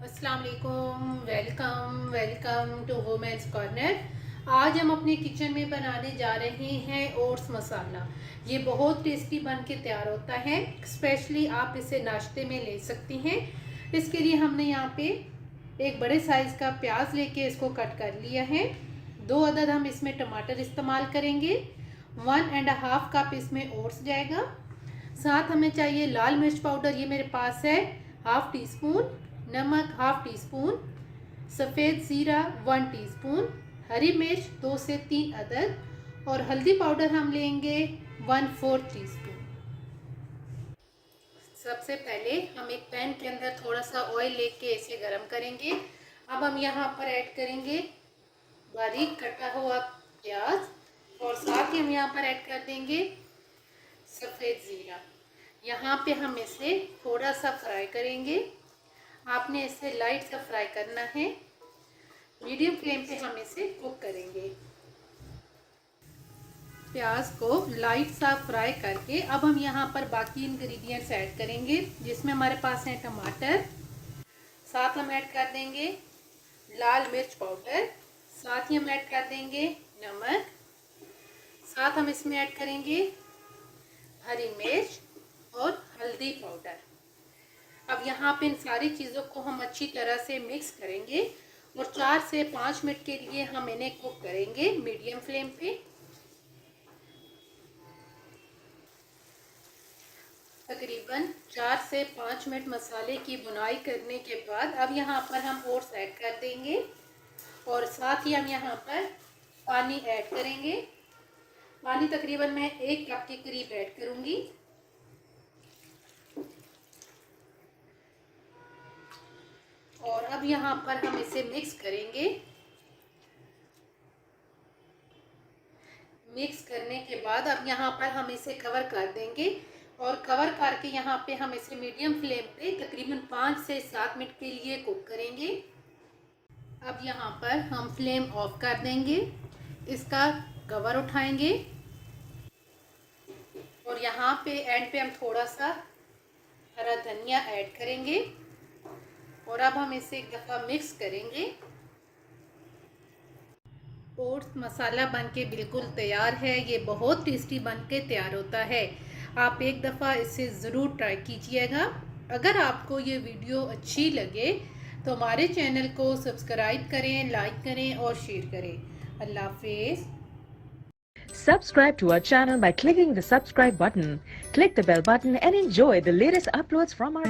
अस्सलाम वालेकुम, welcome to women's corner. आज हम अपने किचन में बनाने जा रहे हैं ओट्स मसाला। ये बहुत टेस्टी बन के तैयार होता है। स्पेशली आप इसे नाश्ते में ले सकती हैं। इसके लिए हमने यहाँ पे एक बड़े साइज़ का प्याज लेके इसको कट कर लिया है। 2 अदद हम इसमें टमाटर इस्तेमाल करेंगे। 1.5 कप इसमें ओट्स जाएगा। साथ हमें चाहिए लाल मिर्च पाउडर, ये मेरे पास है 1/2 टीस्पून। नमक 1/2 टीस्पून। सफ़ेद ज़ीरा 1 टीस्पून। हरी मिर्च 2 से 3 अदद और हल्दी पाउडर हम लेंगे 1/4 टीस्पून। सबसे पहले हम एक पैन के अंदर थोड़ा सा ऑयल लेके इसे गरम करेंगे। अब हम यहाँ पर ऐड करेंगे बारीक कटा हुआ प्याज और साथ ही हम यहाँ पर ऐड कर देंगे सफ़ेद ज़ीरा। यहाँ पे हम इसे थोड़ा सा फ्राई करेंगे। आपने इसे लाइट सा फ्राई करना है। मीडियम फ्लेम पे हम इसे कुक करेंगे। प्याज को लाइट सा फ्राई करके अब हम यहाँ पर बाकी इंग्रेडिएंट्स ऐड करेंगे, जिसमें हमारे पास है टमाटर। साथ हम ऐड कर देंगे लाल मिर्च पाउडर। साथ ही हम ऐड कर देंगे नमक। साथ हम इसमें ऐड करेंगे हरी मिर्च और हल्दी पाउडर। अब यहाँ पे इन सारी चीज़ों को हम अच्छी तरह से मिक्स करेंगे और 4 से 5 मिनट के लिए हम इन्हें कुक करेंगे मीडियम फ्लेम पे। तकरीबन 4 से 5 मिनट मसाले की भुनाई करने के बाद अब यहाँ पर हम ओट्स ऐड कर देंगे और साथ ही हम यहाँ पर पानी ऐड करेंगे। पानी तकरीबन मैं 1 कप के करीब ऐड करूँगी। और अब यहाँ पर हम इसे मिक्स करेंगे। मिक्स करने के बाद अब यहाँ पर हम इसे कवर कर देंगे और कवर करके यहाँ पे हम इसे मीडियम फ्लेम पे तकरीबन 5 से 7 मिनट के लिए कुक करेंगे। अब यहाँ पर हम फ्लेम ऑफ कर देंगे, इसका कवर उठाएंगे और यहाँ पे एंड पे हम थोड़ा सा हरा धनिया ऐड करेंगे और अब हम इसे एक दफ़ा मिक्स करेंगे। ओट्स मसाला बनके बिल्कुल तैयार है। ये बहुत टेस्टी बनके तैयार होता है। आप एक दफ़ा इसे ज़रूर ट्राई कीजिएगा। अगर आपको ये वीडियो अच्छी लगे तो हमारे चैनल को सब्सक्राइब करें, लाइक करें और शेयर करें। अल्लाह हाफिज़। Subscribe to our channel by clicking the subscribe button. Click the bell button and enjoy the latest uploads from our